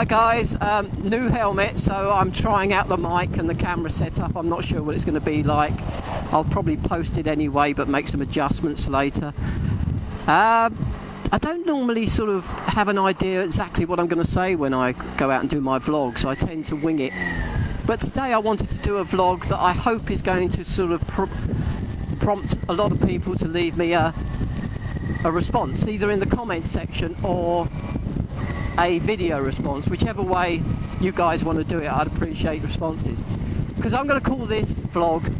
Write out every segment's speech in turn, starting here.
Hi guys, new helmet, so I'm trying out the mic and the camera setup. I'm not sure what it's going to be like. I'll probably post it anyway, but make some adjustments later. I don't normally sort of have an idea exactly what I'm going to say when I go out and do my vlogs. I tend to wing it. But today I wanted to do a vlog that I hope is going to sort of prompt a lot of people to leave me a response, either in the comments section or a video response, whichever way you guys want to do it. I'd appreciate responses, because I'm going to call this vlog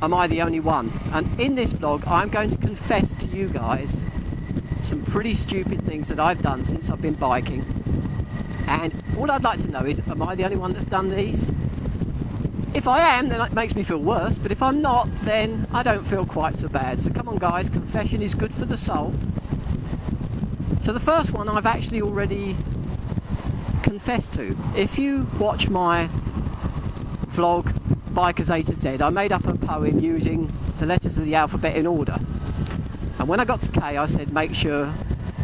Am I the Only One? And in this vlog I'm going to confess to you guys some pretty stupid things that I've done since I've been biking, and all I'd like to know is, am I the only one that's done these? If I am, then it makes me feel worse, but if I'm not, then I don't feel quite so bad. So come on guys, confession is good for the soul. So the first one I've actually already confessed to. If you watch my vlog Bikers A to Z, I made up a poem using the letters of the alphabet in order, and when I got to K I said make sure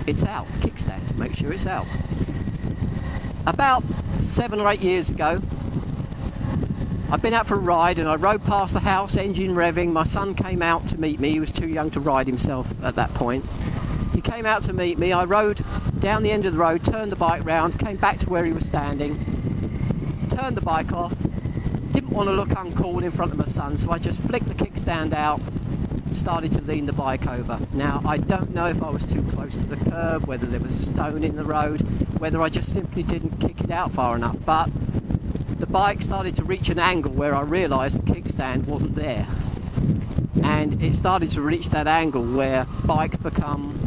it's out, kickstand, make sure it's out. About 7 or 8 years ago I'd been out for a ride and I rode past the house, engine revving. My son came out to meet me. He was too young to ride himself at that point. He came out to meet me. I rode down the end of the road, turned the bike round, came back to where he was standing, turned the bike off, didn't want to look uncool in front of my son, so I just flicked the kickstand out, started to lean the bike over. Now, I don't know if I was too close to the curb, whether there was a stone in the road, whether I just simply didn't kick it out far enough, but the bike started to reach an angle where I realised the kickstand wasn't there. And it started to reach that angle where bikes become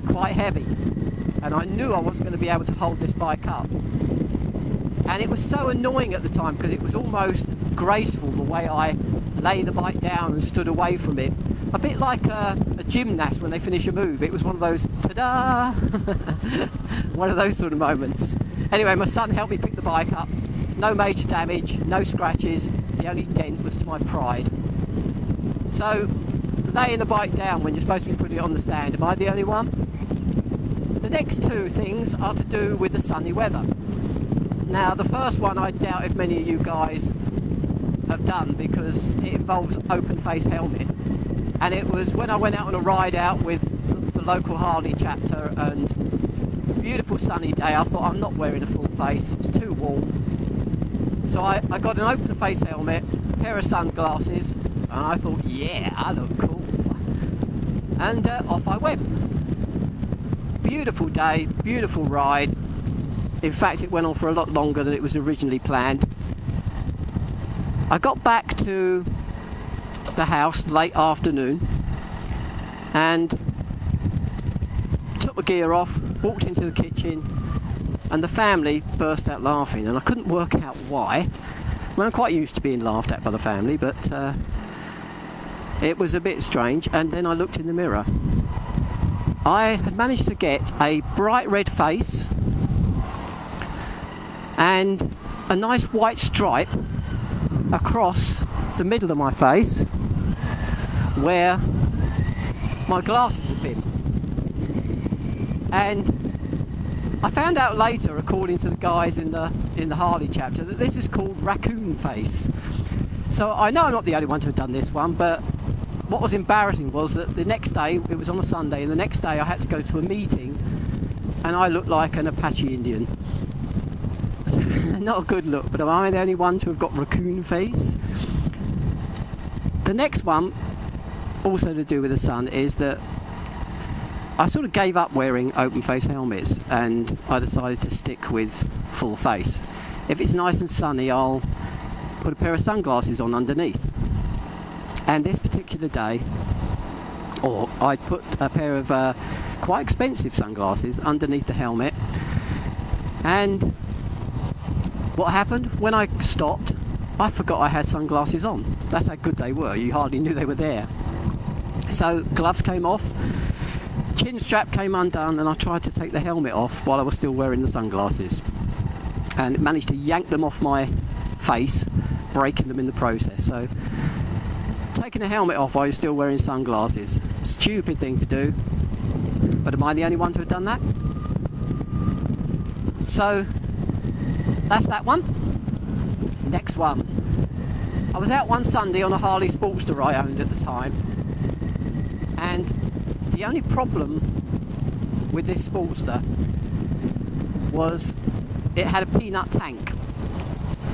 quite heavy, and I knew I wasn't going to be able to hold this bike up. And it was so annoying at the time because it was almost graceful the way I lay the bike down and stood away from it, a bit like a gymnast when they finish a move. It was one of those ta-da one of those sort of moments. Anyway, my son helped me pick the bike up. No major damage, no scratches. The only dent was to my pride. So, laying the bike down when you're supposed to be putting it on the stand, am I the only one? The next two things are to do with the sunny weather. Now, the first one I doubt if many of you guys have done, because it involves open face helmet. And it was when I went out on a ride out with the local Harley chapter, and beautiful sunny day, I thought I'm not wearing a full face, it's too warm. So I got an open face helmet, a pair of sunglasses, and I thought, yeah, I look cool. And off I went. Beautiful day, beautiful ride. In fact, it went on for a lot longer than it was originally planned. I got back to the house late afternoon and took my gear off, walked into the kitchen, and the family burst out laughing, and I couldn't work out why. Well, I'm quite used to being laughed at by the family, but it was a bit strange. And then I looked in the mirror. I had managed to get a bright red face and a nice white stripe across the middle of my face where my glasses had been. And I found out later, according to the guys in the Harley chapter, that this is called raccoon face. So I know I'm not the only one to have done this one, but what was embarrassing was that the next day, it was on a Sunday, and the next day I had to go to a meeting and I looked like an Apache Indian. Not a good look, but am I the only one to have got raccoon face? The next one, also to do with the sun, is that I sort of gave up wearing open face helmets and I decided to stick with full face. If it's nice and sunny, I'll put a pair of sunglasses on underneath. And this particular day, I put a pair of quite expensive sunglasses underneath the helmet, and what happened? When I stopped, I forgot I had sunglasses on. That's how good they were. You hardly knew they were there. So gloves came off, chin strap came undone, and I tried to take the helmet off while I was still wearing the sunglasses, and managed to yank them off my face, breaking them in the process. So taking the helmet off while you're still wearing sunglasses, stupid thing to do, but am I the only one to have done that? So that's that one. Next one. I was out one Sunday on a Harley Sportster I owned at the time, and the only problem with this Sportster was it had a peanut tank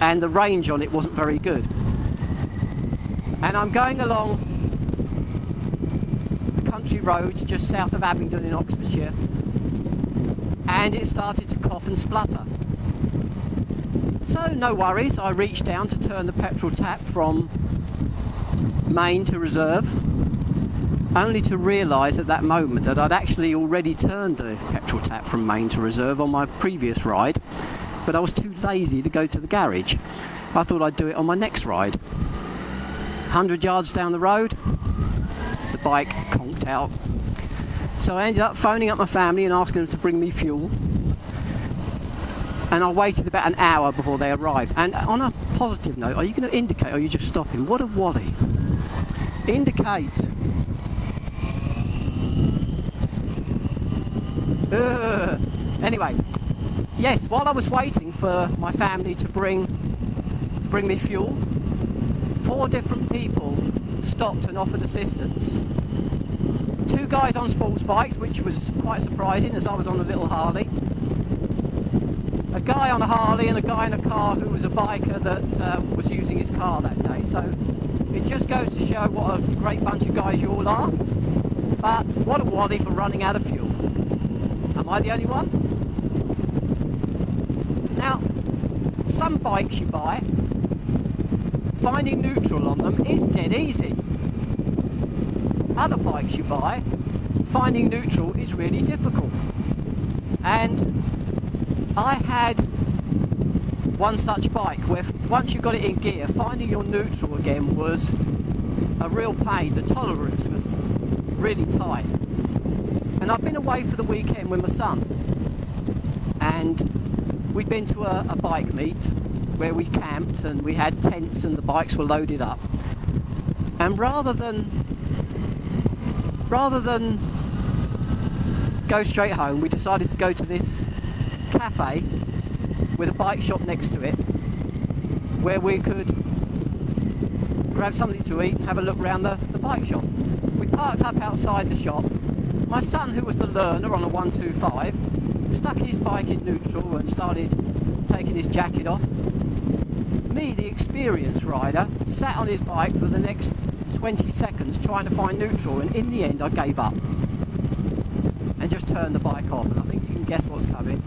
and the range on it wasn't very good. And I'm going along the country roads just south of Abingdon in Oxfordshire, and it started to cough and splutter. So no worries, I reached down to turn the petrol tap from main to reserve, only to realise at that moment that I'd actually already turned the petrol tap from main to reserve on my previous ride, but I was too lazy to go to the garage. I thought I'd do it on my next ride. 100 yards down the road, the bike conked out. So I ended up phoning up my family and asking them to bring me fuel. And I waited about an hour before they arrived. And on a positive note, are you going to indicate or are you just stopping? What a Wally. Indicate. Anyway, yes, while I was waiting for my family to bring me fuel, 4 different people stopped and offered assistance. 2 guys on sports bikes, which was quite surprising as I was on a little Harley. A guy on a Harley and a guy in a car who was a biker that was using his car that day. So it just goes to show what a great bunch of guys you all are. But what a Wally for running out of fuel. Am I the only one? Now, some bikes you buy, finding neutral on them is dead easy. Other bikes you buy, finding neutral is really difficult. And I had one such bike where once you got it in gear, finding your neutral again was a real pain. The tolerance was really tight. And I've been away for the weekend with my son, and we'd been to a bike meet where we camped and we had tents and the bikes were loaded up. And rather than go straight home, we decided to go to this cafe with a bike shop next to it where we could grab something to eat and have a look around the bike shop. We parked up outside the shop. My son, who was the learner on a 125, stuck his bike in neutral and started taking his jacket off. Me, the experienced rider, sat on his bike for the next 20 seconds trying to find neutral, and in the end I gave up and just turned the bike off, and I think you can guess what's coming.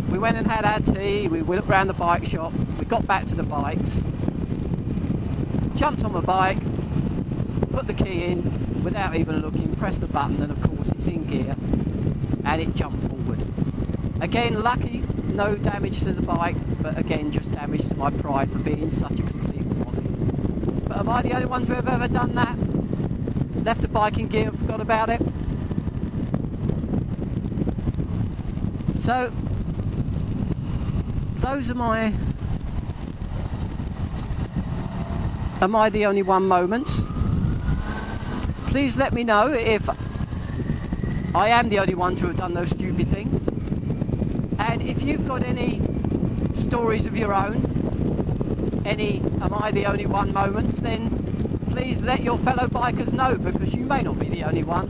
We went and had our tea, we looked around the bike shop, we got back to the bikes, jumped on my bike, put the key in without even looking, pressed the button, and of course it's in gear and it jumped forward. Again, lucky, no damage to the bike, but again just damage to my pride for being such a complete Wally. But am I the only ones who have ever done that? Left a bike in gear and forgot about it? So those are my am I the only one moments. Please let me know if I am the only one to have done those stupid things, and if you've got any stories of your own, any am I the only one moments, then please let your fellow bikers know, because you may not be the only one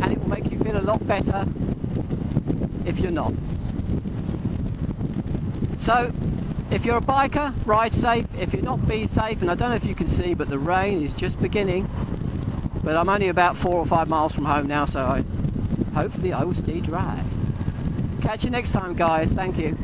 and it will make you feel a lot better if you're not. So if you're a biker, ride safe. If you're not, be safe. And I don't know if you can see, but the rain is just beginning, but I'm only about 4 or 5 miles from home now, so hopefully I will stay dry. Catch you next time, guys. Thank you.